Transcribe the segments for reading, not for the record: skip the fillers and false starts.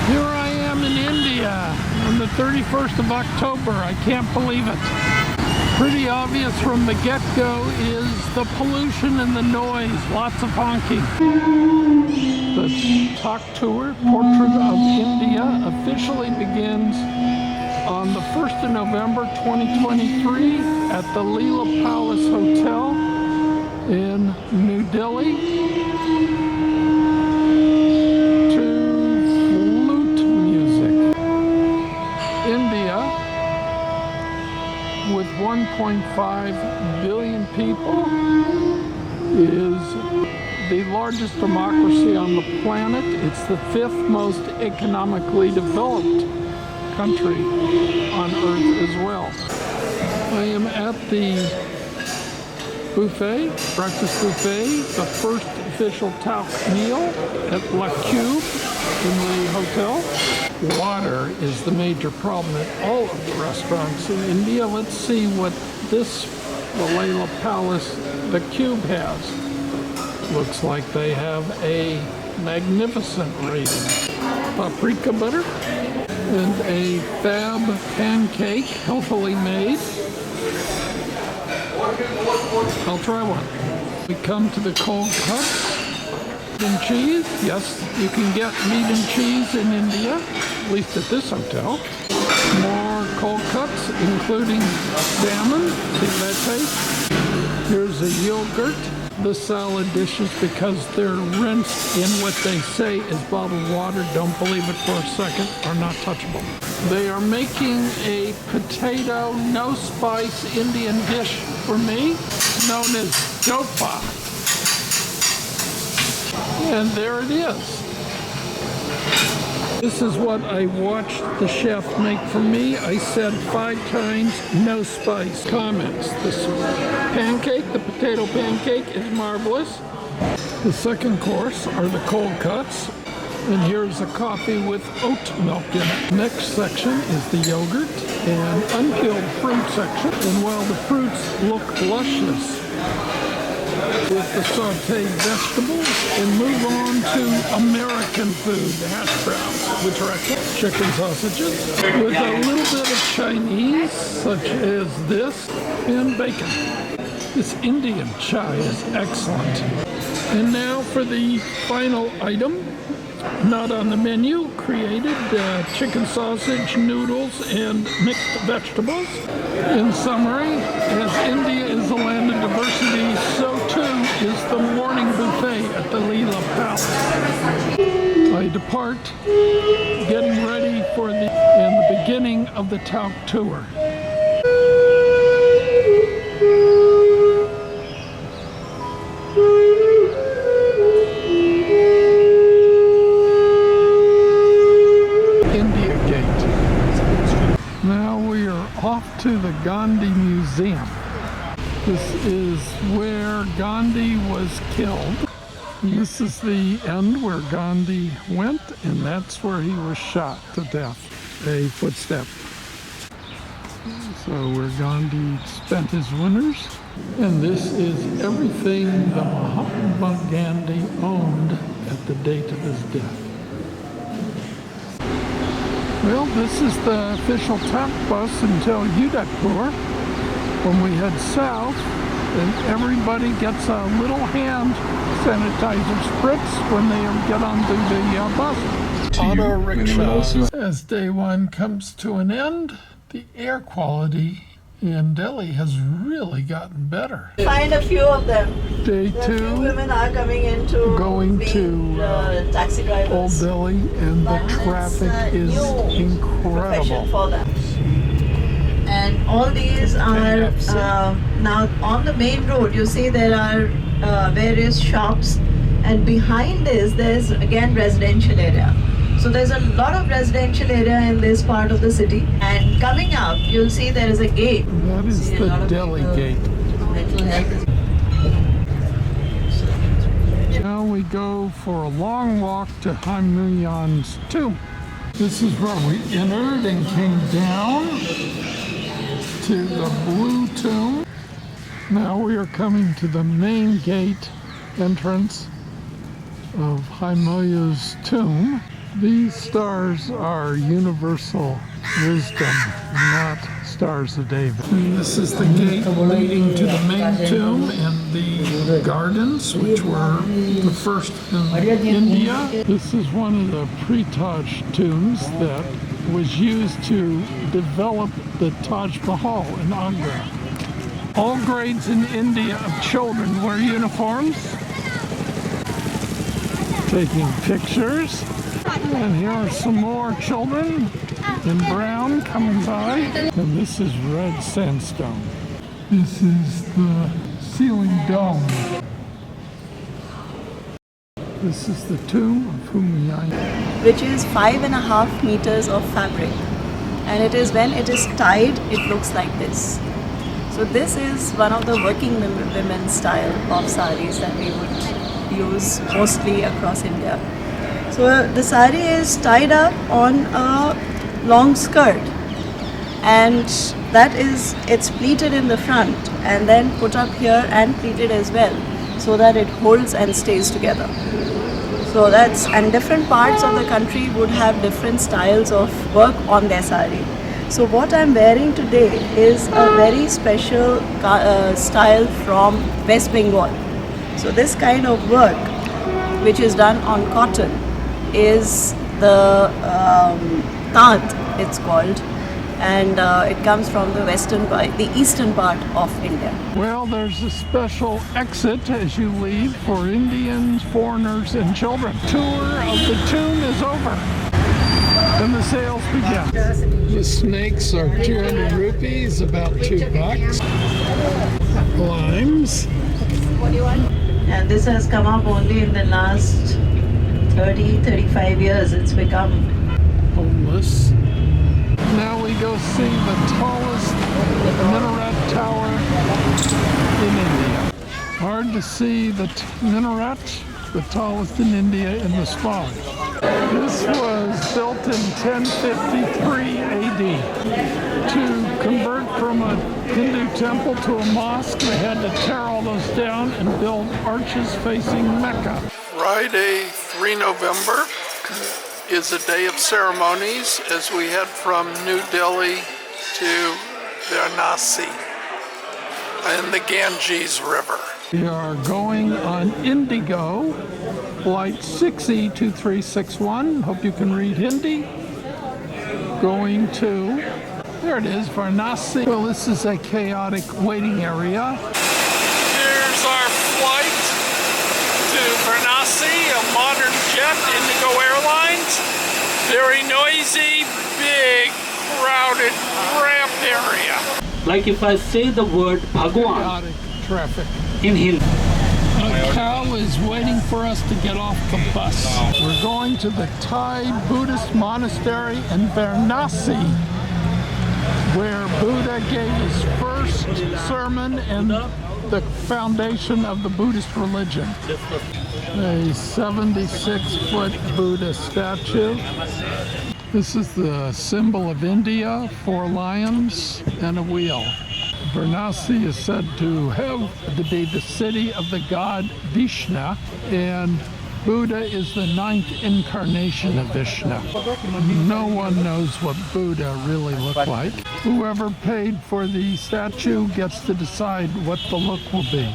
Here I am in India on the 31st of October. I can't believe it. Pretty obvious from the get-go is the pollution and the noise. Lots of honking. The Tauck tour, Portrait of India, officially begins on the 1st of November 2023 at the Leela Palace Hotel in New Delhi. With 1.5 billion people, is the largest democracy on the planet. It's the 5th most economically developed country on Earth as well. I am at the buffet, breakfast buffet, the first official Tauck meal at La Cube in the hotel. Water is the major problem at all of the restaurants in India. Let's see what the Leela Palace, the Cube has. Looks like they have a magnificent rating. Paprika butter and a fab pancake, healthily made. I'll try one. We come to the cold cuts. And cheese, yes, you can get meat and cheese in India, at least at this hotel. More cold cuts, including salmon. See that taste? Here's a yogurt. The salad dishes, because they're rinsed in what they say is bottled water, don't believe it for a second, are not touchable. They are making a potato, no spice Indian dish for me, known as dopa. And there it is. This is what I watched the chef make for me. I said 5 times, no spice. Comments. This pancake, the potato pancake, is marvelous. The second course are the cold cuts. And here's a coffee with oat milk in it. Next section is the yogurt and unpeeled fruit section. And while the fruits look luscious, with the sauteed vegetables, and move on to American food, the hash browns, which are excellent, chicken sausages, with a little bit of Chinese, such as this, and bacon. This Indian chai is excellent. And now for the final item, not on the menu, created chicken sausage, noodles, and mixed vegetables. In summary, as India is a land of diversity, so too is the morning buffet at the Leela Palace. I depart, getting ready for the beginning of the Tauck tour. Off to the Gandhi Museum. This is where Gandhi was killed. This is the end where Gandhi went, and that's where he was shot to death. A footstep. So where Gandhi spent his winters. And this is everything that Mahatma Gandhi owned at the date of his death. Well, this is the official Tauck bus until Udaipur. When we head south, and everybody gets a little hand sanitizer spritz when they get onto the bus. Auto rickshaw. As day one comes to an end, the air quality in Delhi has really gotten better. Find a few of them. Day two, few women are going to taxi drivers. Old Delhi, and the traffic is incredible. For them. And all these are now on the main road. You see there are various shops, and behind this there's again residential area. So there's a lot of residential area in this part of the city. And coming up, you'll see there is a gate. That is the Delhi gate. Mental health. Now we go for a long walk to Humayun's tomb. This is where we entered and came down to the Blue Tomb. Now we are coming to the main gate entrance of Humayun's tomb. These stars are universal wisdom, not stars of David. And this is the gate leading to the main tomb and the gardens, which were the first in India. This is one of the pre-Taj tombs that was used to develop the Taj Mahal in Agra. All grades in India of children wear uniforms, taking pictures. And here are some more children in brown coming by. And this is red sandstone. This is the ceiling dome. This is the tomb of Humayun, which is 5.5 meters of fabric. And it is when it is tied, it looks like this. So this is one of the working women's style of saris that we would use mostly across India. So the sari is tied up on a long skirt, and it's pleated in the front and then put up here and pleated as well, so that it holds and stays together. So and different parts of the country would have different styles of work on their sari. So what I'm wearing today is a very special style from West Bengal. So this kind of work, which is done on cotton, is the Tauck, it's called, and it comes from the eastern part of India. Well, there's a special exit as you leave for Indians, foreigners, and children. Tour of the tomb is over. Then the sales begin. The snakes are 200 rupees, about $2. Limes. And this has come up only in the last 35 years. It's become homeless. Now we go see the tallest minaret tower in India. Hard to see the minaret, the tallest in India, in the smog. This was built in 1053 AD. To convert from a Hindu temple to a mosque, they had to tear all those down and build arches facing Mecca. Friday, 3 November is a day of ceremonies as we head from New Delhi to Varanasi in the Ganges River. We are going on Indigo, flight 6E2361. Hope you can read Hindi. Going to, there it is, Varanasi. Well, this is a chaotic waiting area. Here's our flight to Varanasi, a modern jet, Indigo Airlines. Very noisy, big, crowded, cramped area. Like if I say the word Bhagwan Chaotic traffic. in Hindi. A cow is waiting for us to get off the bus. We're going to the Thai Buddhist monastery in Varanasi, where Buddha gave his first sermon and the foundation of the Buddhist religion. A 76-foot Buddha statue. This is the symbol of India, 4 lions and a wheel. Varanasi is said to be the city of the god Vishnu, and Buddha is the 9th incarnation of Vishnu. No one knows what Buddha really looked like. Whoever paid for the statue gets to decide what the look will be.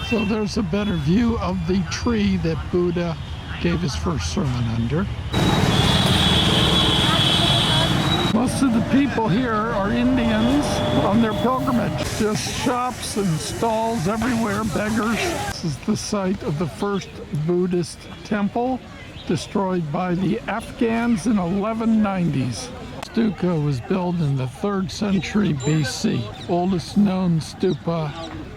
So there's a better view of the tree that Buddha gave his first sermon under. Most of the people here are Indians on their pilgrimage. Just shops and stalls everywhere, beggars. This is the site of the first Buddhist temple, destroyed by the Afghans in 1190s. Stupa was built in the 3rd century BC, oldest known stupa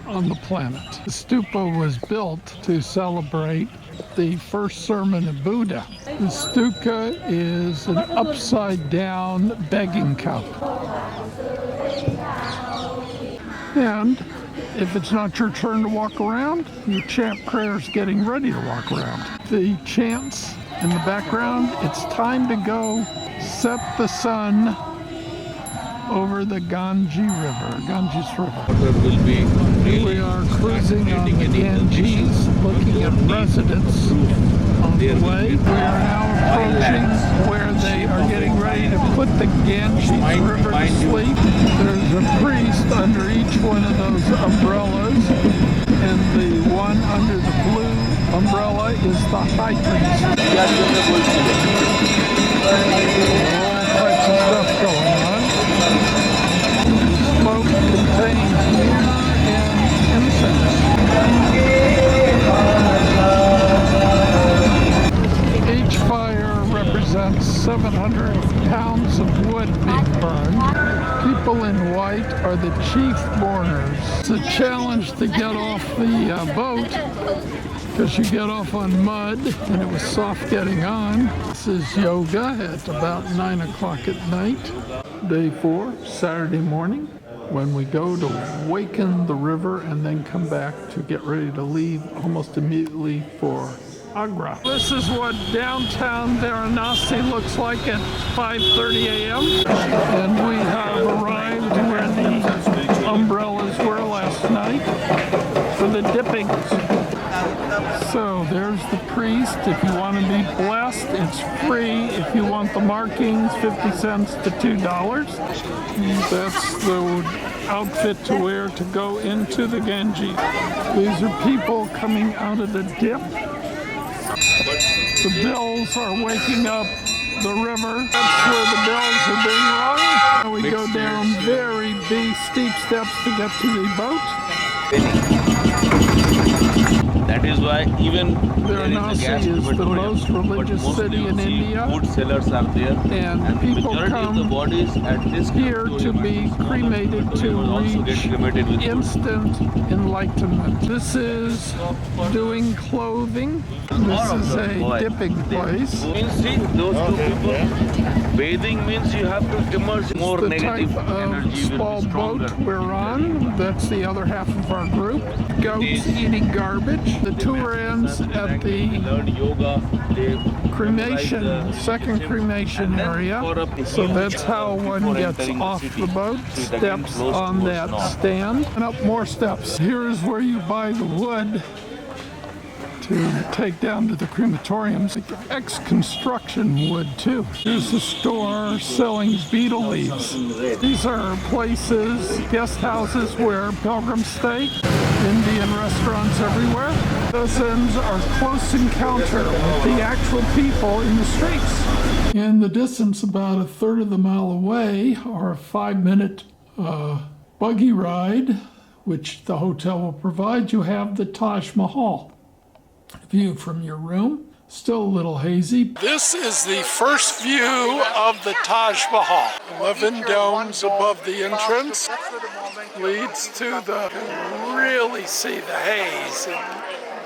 on the planet. The stupa was built to celebrate the first sermon of Buddha. The stupa is an upside-down begging cup. And if it's not your turn to walk around, you chant prayers getting ready to walk around. The chants in the background, it's time to go set the sun over the Ganges River. We are cruising on the Ganges, looking at residents on way. We are now approaching where they are getting ready to put the Ganges River to sleep. There's a priest under each one of those umbrellas, and the one under the blue umbrella is the high priest. All types of stuff going on. Smoke contains myrrh and incense. Each fire represents 700 pounds of wood being burned. People in white are the chief mourners. It's a challenge to get off the boat because you get off on mud and it was soft getting on. This is yoga at about 9 o'clock at night. Day 4, Saturday morning, when we go to waken the river and then come back to get ready to leave almost immediately for Agra. This is what downtown Varanasi looks like at 5:30 a.m. And we have arrived where the umbrellas were last night for the dippings. So there's the priest. If you want to be blessed, it's free. If you want the markings, 50 cents to $2. That's the outfit to wear to go into the Ganges. These are people coming out of the dip. The bells are waking up the river. That's where the bells are being rung. We go down very steep steps to get to the boat. That is why even Varanasi is the most religious city in India, food sellers are there, and people majority of the come bodies at this here to be cremated to reach instant enlightenment. This is doing clothing. This is a dipping place. Means see, those two people, bathing means you have to immerse more The negative type of energy will small be stronger. boat we're on. That's the other half of our group. Goats eating garbage. The tour ends at the Learn yoga, they cremation, second cremation area. So that's how one gets off the boat. Steps on that stand and up more steps. Here is where you buy the wood to take down to the crematoriums. Ex-construction wood too. Here's a store selling betel leaves. These are places, guest houses where pilgrims stay. Indian restaurants everywhere. Those ends are close encounter with the actual people in the streets. In the distance, about a third of the mile away, are a 5-minute buggy ride, which the hotel will provide. You have the Taj Mahal. View from your room, still a little hazy. This is the first view of the Taj Mahal. 11 domes above the entrance leads to the, you can really see the haze. It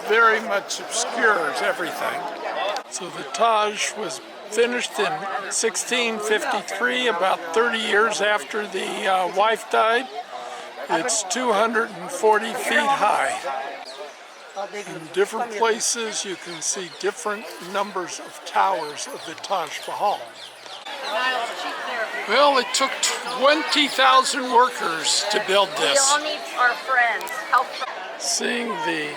very much obscures everything. So the Taj was finished in 1653, about 30 years after the wife died. It's 240 feet high. In different places, you can see different numbers of towers of the Taj Mahal. Well, it took 20,000 workers to build this. We all need our friends. Help. Seeing the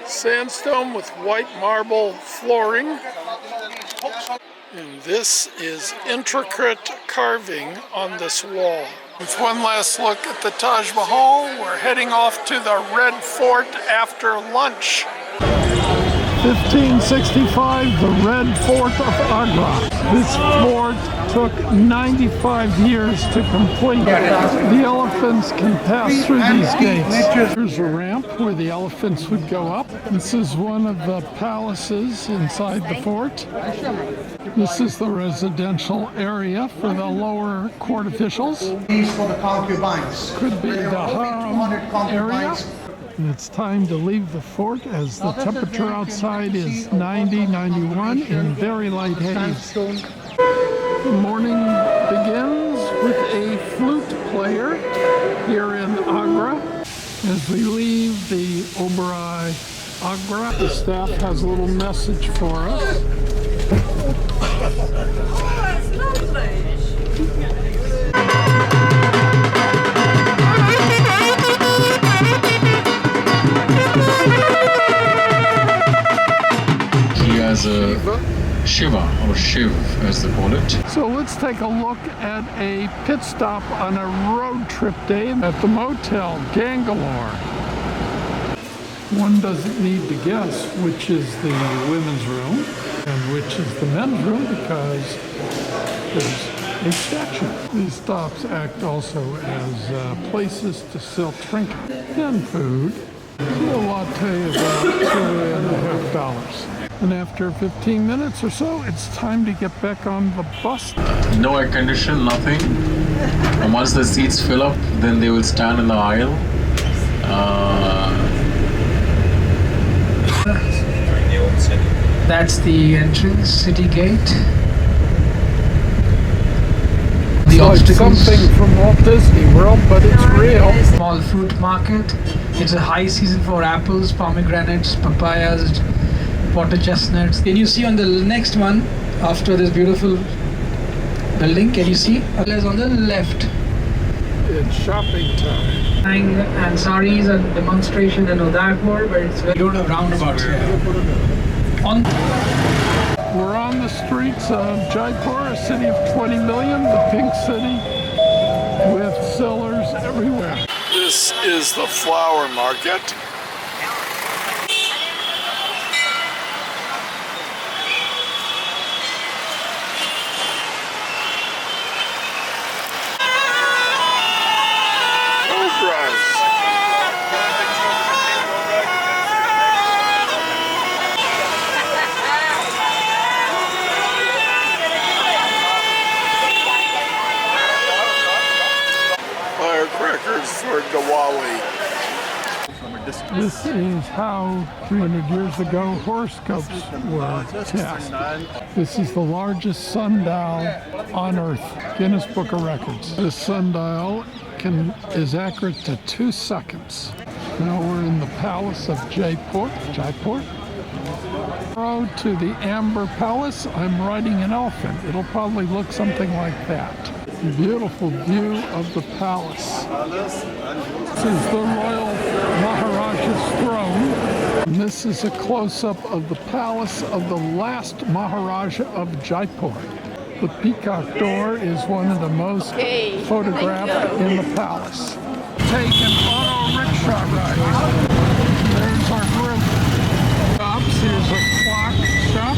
sandstone with white marble flooring. And this is intricate carving on this wall. With one last look at the Taj Mahal, we're heading off to the Red Fort after lunch. 1565, the Red Fort of Agra. This fort took 95 years to complete. The elephants can pass through these gates. Here's a ramp where the elephants would go up. This is one of the palaces inside the fort. This is the residential area for the lower court officials. These for the concubines. Could be the harem area. And it's time to leave the fort as the temperature outside is 90, 91 in very light haze. The morning begins with a flute player here in Agra. As we leave the Oberoi Agra, the staff has a little message for us. He has a dodge the bullet. So let's take a look at a pit stop on a road trip day at the motel, Bangalore. One doesn't need to guess which is the women's room and which is the men's room because there's a statue. These stops act also as places to sell trinkets and food. A latte is about $2.50. And after 15 minutes or so, it's time to get back on the bus. No air condition, nothing. And once the seats fill up, then they will stand in the aisle. That's the entrance, city gate. The It's like something from Walt Disney World, but it's real. Small fruit market. It's a high season for apples, pomegranates, papayas, water chestnuts. Can you see on the next one, after this beautiful building, can you see? It's on the left. It's shopping time. And saris and demonstration in Udaipur, but it's very good roundabouts here. We're on the streets of Jaipur, a city of 20 million, the pink city, with sellers everywhere. This is the flower market. Firecrackers for Diwali. This is how 300 years ago horoscopes were cast. This is the largest sundial on Earth, Guinness Book of Records. This sundial is accurate to 2 seconds. Now we're in the Palace of Jaipur. Road to the Amber Palace. I'm riding an elephant. It'll probably look something like that. Beautiful view of the palace. This is the royal Maharaja's throne. And this is a close-up of the palace of the last Maharaja of Jaipur. The peacock door is one of the most photographed in the palace. Take an auto rickshaw ride. There's our group. Here's a clock shop.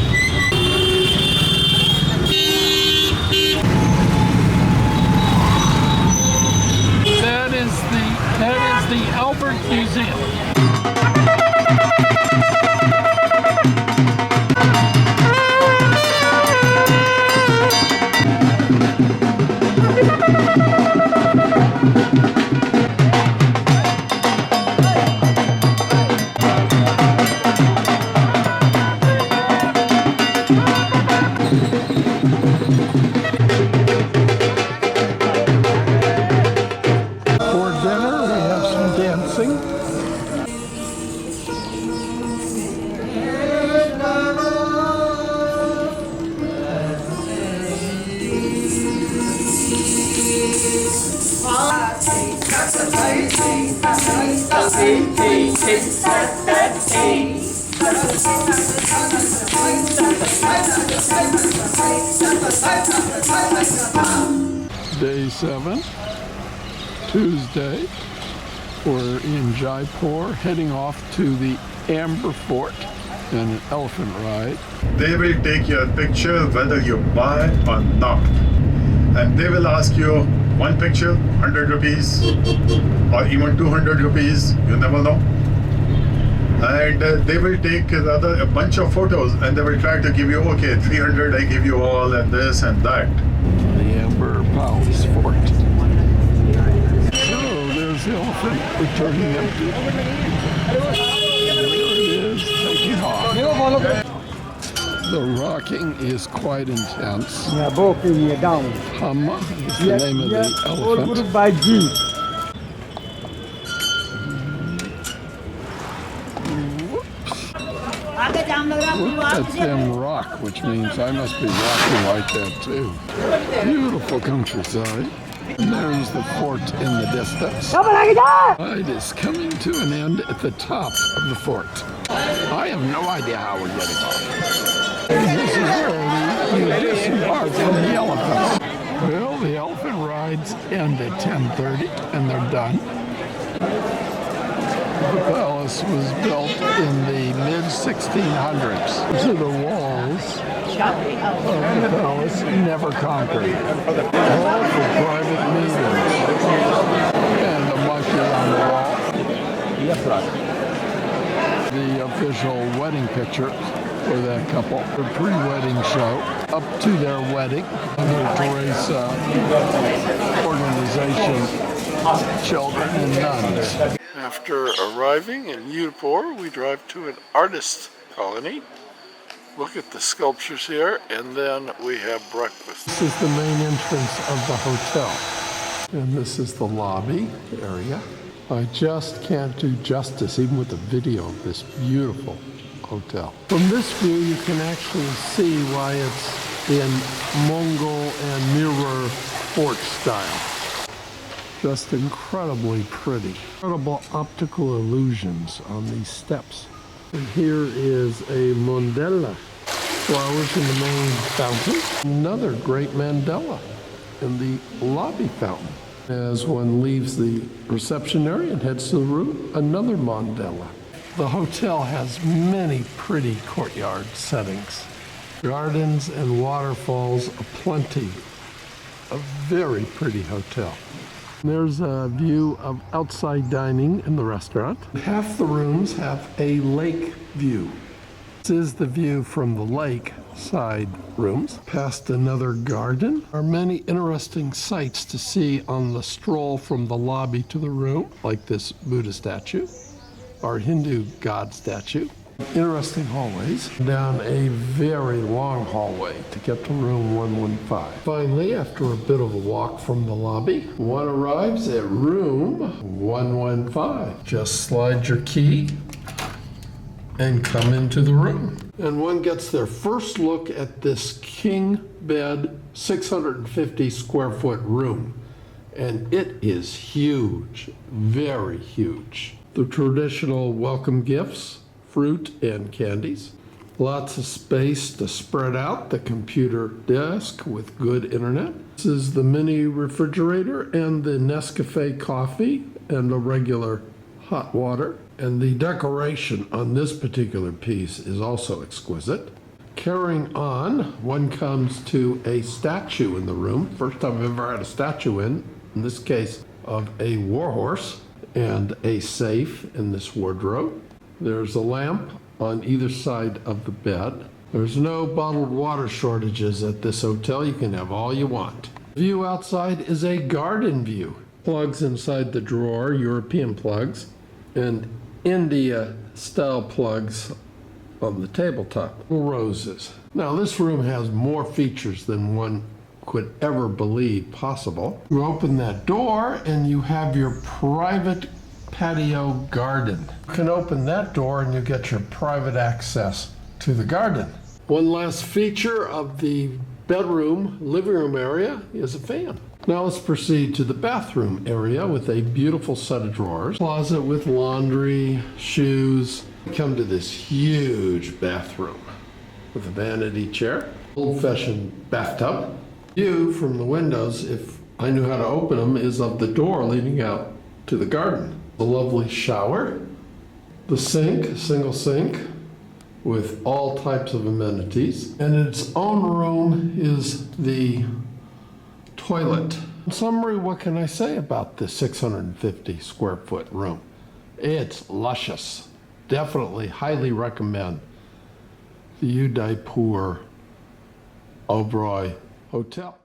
That is the Albert Museum. Day 7, Tuesday. We're in Jaipur, heading off to the Amber Fort and an elephant ride. They will take your picture whether you buy or not. And they will ask you one picture, 100 rupees, or even 200 rupees, you never know. And they will take a bunch of photos and they will try to give you, okay, 300, I give you all, and this and that. The Amber Palace Fort. Oh, there's the elephant returning empty. There it is, taking off. The rocking is quite intense. Hama is the name of the elephant. by G. Let them rock, which means I must be rocking like that too. Beautiful countryside. And there's the fort in the distance. The ride is coming to an end at the top of the fort. I have no idea how we're getting off. And this is where the Apart from the elephants. Well, the elephant rides end at 10:30 and they're done. The palace was built in the mid-1600s. These are the walls of the palace, never conquered. All for private meetings. And a monkey on the wall. The official wedding picture for that couple. The pre-wedding show up to their wedding. Mother Teresa organization, children and nuns. After arriving in Udaipur, we drive to an artist colony. Look at the sculptures here, and then we have breakfast. This is the main entrance of the hotel. And this is the lobby area. I just can't do justice, even with the video, of this beautiful hotel. From this view, you can actually see why it's in Mongol and mirror fort style. Just incredibly pretty. Incredible optical illusions on these steps. And here is a mandala, flowers in the main fountain. Another great mandala in the lobby fountain. As one leaves the reception area and heads to the room, another mandala. The hotel has many pretty courtyard settings. Gardens and waterfalls aplenty. A very pretty hotel. There's a view of outside dining in the restaurant. Half the rooms have a lake view. This is the view from the lake side rooms. Past another garden. There are many interesting sights to see on the stroll from the lobby to the room, like this Buddha statue, or Hindu god statue. Interesting hallways. Down a very long hallway to get to room 115. Finally, after a bit of a walk from the lobby, one arrives at room 115. Just slide your key and come into the room. And one gets their first look at this king bed, 650 square foot room. And it is huge, very huge. The traditional welcome gifts, fruit and candies. Lots of space to spread out the computer desk with good internet. This is the mini refrigerator and the Nescafe coffee and the regular hot water. And the decoration on this particular piece is also exquisite. Carrying on, one comes to a statue in the room. First time I've ever had a statue in this case of a warhorse, and a safe in this wardrobe. There's a lamp on either side of the bed. There's no bottled water shortages at this hotel. You can have all you want. The view outside is a garden view. Plugs inside the drawer, European plugs, and India style plugs on the tabletop. Roses. Now this room has more features than one could ever believe possible. You open that door and you have your private patio garden. You can open that door and you get your private access to the garden. One last feature of the bedroom, living room area is a fan. Now let's proceed to the bathroom area with a beautiful set of drawers. Closet with laundry, shoes. We come to this huge bathroom with a vanity chair, old-fashioned bathtub. View from the windows, if I knew how to open them, is of the door leading out to the garden. A lovely shower, the sink, single sink with all types of amenities, and in its own room is the toilet. In summary, what can I say about this 650 square foot room? It's luscious. Definitely highly recommend the Udaipur Oberoi Hotel.